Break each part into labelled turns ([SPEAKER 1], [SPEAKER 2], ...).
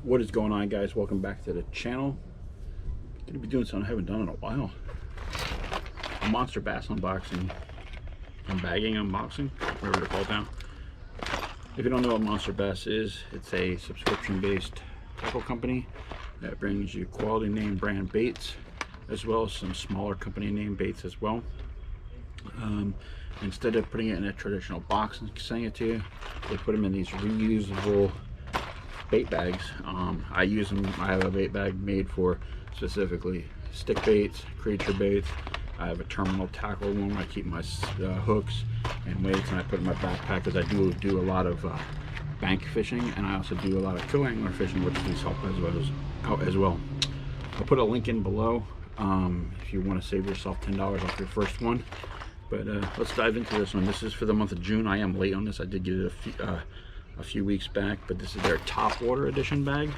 [SPEAKER 1] What is going on, guys? Welcome back to the channel. Gonna be doing something I haven't done in a while. A monster bass unboxing and bagging unboxing, whatever they're called now. If you don't know what Monster Bass is, it's a subscription-based tackle company that brings you quality name brand baits, as well as some smaller company name baits as well. Instead of putting it in a traditional box and sending it to you, they put them in these reusable bait bags. I use them. I have a bait bag made for specifically stick baits, creature baits. I have a terminal tackle one where I keep my hooks and weights, and I put in my backpack because I do a lot of bank fishing, and I also do a lot of co-angler fishing, which these help out as well. I'll put a link in below if you want to save yourself $10 off your first one. But let's dive into this one. This is for the month of June. I am late on this. I did get it a few weeks back, but this is their Topwater edition bag.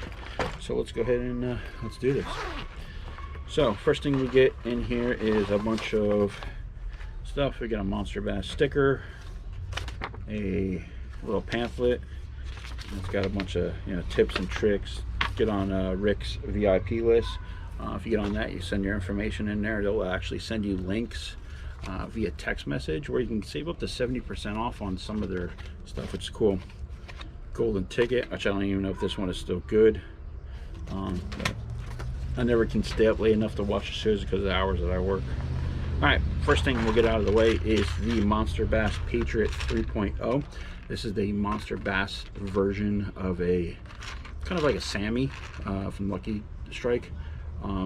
[SPEAKER 1] So let's go ahead and let's do this. So first thing we get in here is a bunch of stuff. We got a Monster Bass sticker, a little pamphlet. It's got a bunch of tips and tricks. Get on Rick's VIP list. If you get on that, you send your information in there. They'll actually send you links via text message where you can save up to 70% off on some of their stuff, which is cool. Golden ticket, which I don't even know if this one is still good. I never can stay up late enough to watch the shows because of the hours that I work. Alright, first thing we'll get out of the way is the Monsterbass Patriot 3.0. This is the Monster Bass version of a kind of like a Sammy from Lucky Strike.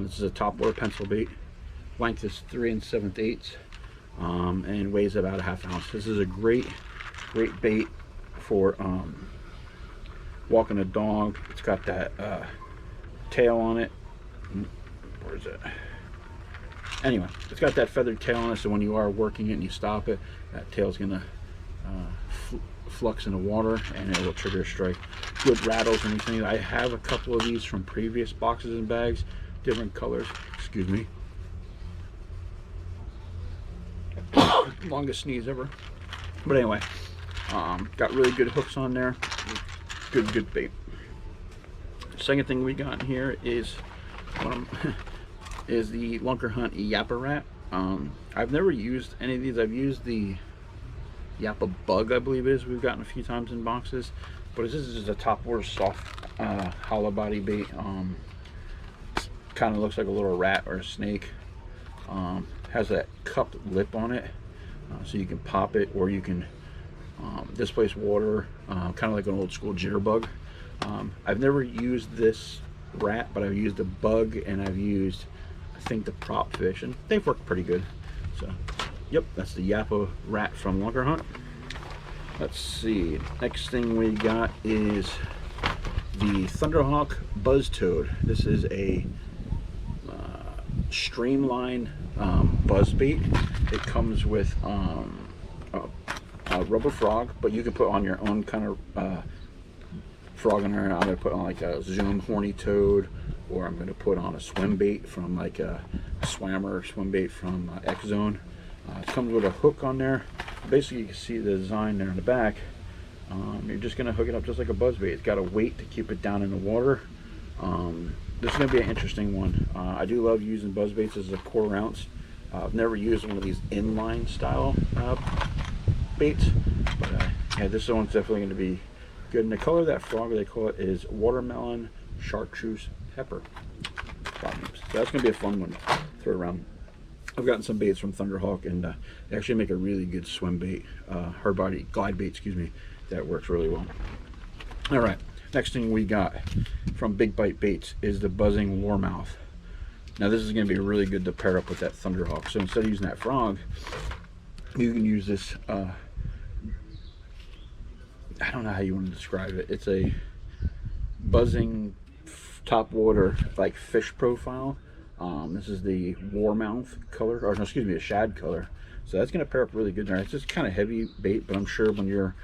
[SPEAKER 1] This is a Topwater pencil bait. Length is 3 7/8 and weighs about a ½ ounce. This is a great bait for walking a dog. It's got that tail on it. Where is it? Anyway, it's got that feathered tail on it, so when you are working it and you stop it, that tail's gonna flux in the water and it will trigger a strike. Good rattles and anything. I have a couple of these from previous boxes and bags, different colors. Excuse me. Longest sneeze ever. But anyway, got really good hooks on there. Good bait. Second thing we got in here is the Lunker Hunt Yapper Rat. I've never used any of these. I've used the Yapper Bug, I believe it is. We've gotten a few times in boxes, but this is just a Topwater soft hollow body bait. Kind of looks like a little rat or a snake. Has that cupped lip on it, so you can pop it or you can displace water, kind of like an old school jitterbug. I've never used this rat, but I've used the bug and I've used, I think, the prop fish, and they've worked pretty good. So yep, that's the Yapper Rat from Lunker Hunt. Let's see, next thing we got is the Thunderhawk Buzz Toad. This is a streamline buzz bait. It comes with a rubber frog, but you can put on your own kind of frog in there. I'm going to put on like a Zoom horny toad, or I'm going to put on a swim bait from like a swammer swim bait from X Zone. It comes with a hook on there. Basically, you can see the design there in the back. You're just going to hook it up just like a buzz bait. It's got a weight to keep it down in the water. This is going to be an interesting one. I do love using buzz baits as a 1/4 ounce. I've never used one of these inline style baits, but yeah, this one's definitely going to be good. And the color of that frog, they call it, is watermelon chartreuse pepper. So that's going to be a fun one to throw around. I've gotten some baits from Thunderhawk, and they actually make a really good swim bait, hard body glide bait, excuse me, that works really well. All right, next thing we got from Big Bite Baits is the buzzing Warmouth. Now this is going to be really good to pair up with that Thunderhawk. So instead of using that frog, you can use this, I don't know how you want to describe it. It's a buzzing Topwater like fish profile. This is the Warmouth color, or no, excuse me, a shad color. So that's going to pair up really good there. It's just kind of heavy bait, but I'm sure when you're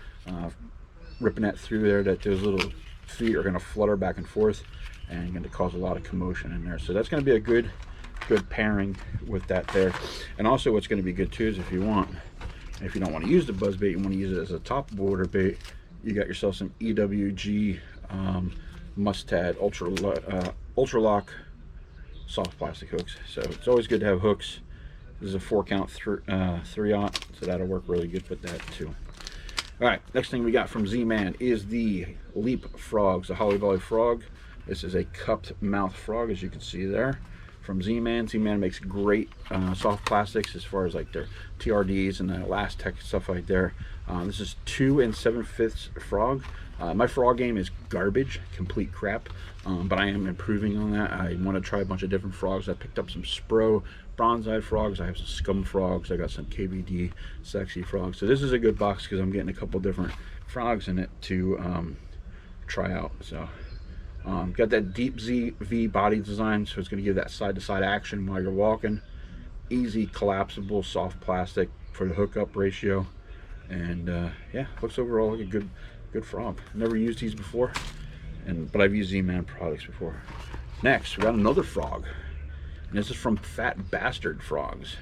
[SPEAKER 1] ripping that through there, that those little feet are going to flutter back and forth and going to cause a lot of commotion in there. So that's going to be a good pairing with that there. And also what's going to be good too is if you don't want to use the buzz bait, you want to use it as a Topwater bait, you got yourself some EWG Mustad ultra lock soft plastic hooks. So it's always good to have hooks. This is a 4-count 3-aught, so that'll work really good with that too. All right, next thing we got from Z-Man is the Leap Frogs, the Holly Volley Frog. This is a cupped mouth frog, as you can see there, from Z-Man. Z-Man makes great soft plastics as far as like their TRDs and the Elastec stuff like there. This is 2 7/5 frog. My frog game is garbage, complete crap, but I am improving on that. I want to try a bunch of different frogs. I picked up some Spro bronze-eyed frogs. I have some scum frogs. I got some KVD sexy frogs. So this is a good box because I'm getting a couple different frogs in it to try out. So got that deep V body design, so it's going to give that side-to-side action while you're walking. Easy collapsible soft plastic for the hookup ratio, and yeah, looks overall like a good frog. Never used these before, but I've used Z-Man products before. Next, we got another frog, and this is from Fat Bastard Frogs.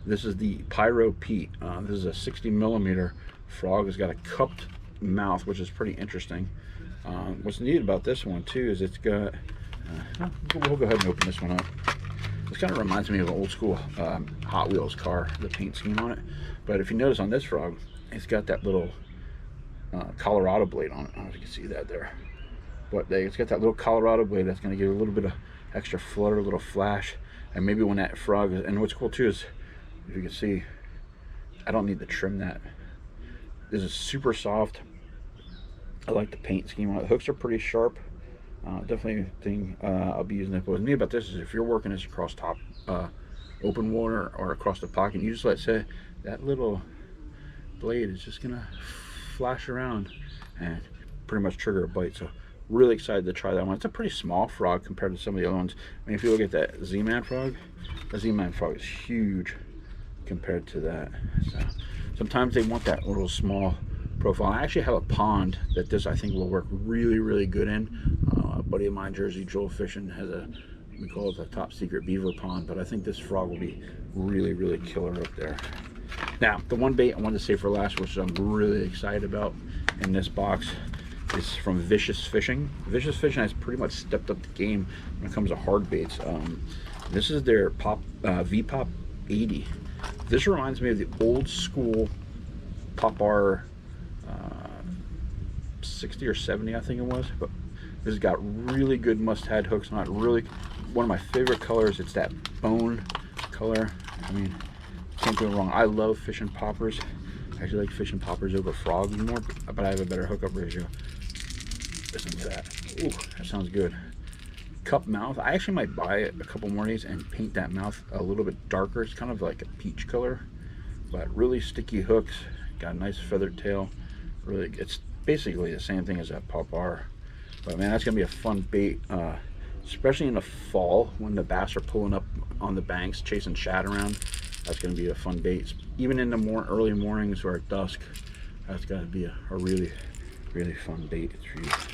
[SPEAKER 1] This is the Pyropete. This is a 60mm frog. It's got a cupped mouth, which is pretty interesting. What's neat about this one too is it's got, we'll go ahead and open this one up. This kind of reminds me of an old school Hot Wheels car, the paint scheme on it. But if you notice on this frog, it's got that little Colorado blade on it. I don't know if you can see that there. But it's got that little Colorado blade that's going to give a little bit of extra flutter, a little flash. And maybe when that frog is, and what's cool too is, if you can see, I don't need to trim that. This is super soft. I like the paint scheme on it. The hooks are pretty sharp. Definitely a thing I'll be using it. But what's neat about this is if you're working this across top open water or across the pocket, you just let say that little blade is just gonna flash around and pretty much trigger a bite. So really excited to try that one. It's a pretty small frog compared to some of the other ones. I mean, if you look at that Z-Man frog, the Z-Man frog is huge compared to that. So sometimes they want that little small profile. I actually have a pond that this I think will work really good in. A buddy of mine, Jersey Joel Fishing, has a, we call it the top secret beaver pond, but I think this frog will be really killer up there. Now, the one bait I wanted to save for last, which I'm really excited about in this box, is from Vicious Fishing. Vicious Fishing has pretty much stepped up the game when it comes to hard baits. This is their V-Pop 80. This reminds me of the old school Pop R 60 or 70, I think it was. But this has got really good must-have hooks on it. Really, one of my favorite colors. It's that bone color. I mean, can't go wrong. I love fishing poppers. I actually like fishing poppers over frogs more, but I have a better hookup ratio. Listen to that. Ooh, that sounds good. Cup mouth. I actually might buy a couple more of these and paint that mouth a little bit darker. It's kind of like a peach color, but really sticky hooks. Got a nice feathered tail. Really, it's basically the same thing as that Pop R. But man, that's gonna be a fun bait, especially in the fall when the bass are pulling up on the banks, chasing shad around. That's gonna be a fun bait. Even in the early mornings or at dusk, that's gotta be a really fun bait to use.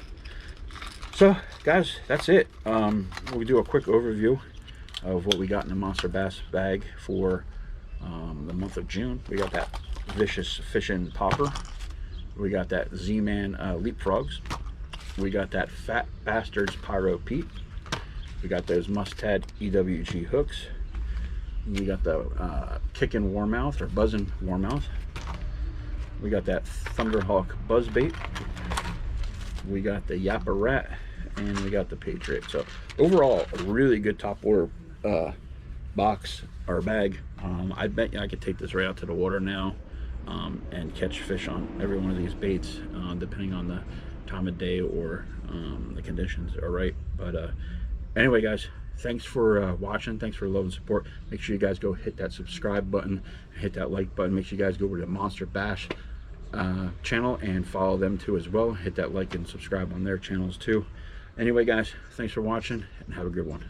[SPEAKER 1] So guys, that's it. We'll do a quick overview of what we got in the Monster Bass bag for the month of June. We got that Vicious Fishing popper. We got that Z-Man Leapfrogs. We got that Fat Bastards Pyropete. We got those Mustad EWG hooks. We got the Kickin' Warmouth or Buzzin' Warmouth. We got that Thunderhawk Buzzbait. We got the Yapper Rat, and we got the Patriot. So overall, a really good top order box or bag. I bet you I could take this right out to the water now and catch fish on every one of these baits, depending on the time of day or the conditions are right. But anyway guys, thanks for watching. Thanks for love and support. Make sure you guys go hit that subscribe button, hit that like button. Make sure you guys go over to the Monster Bass channel and follow them too as well. Hit that like and subscribe on their channels too. Anyway guys, thanks for watching and have a good one.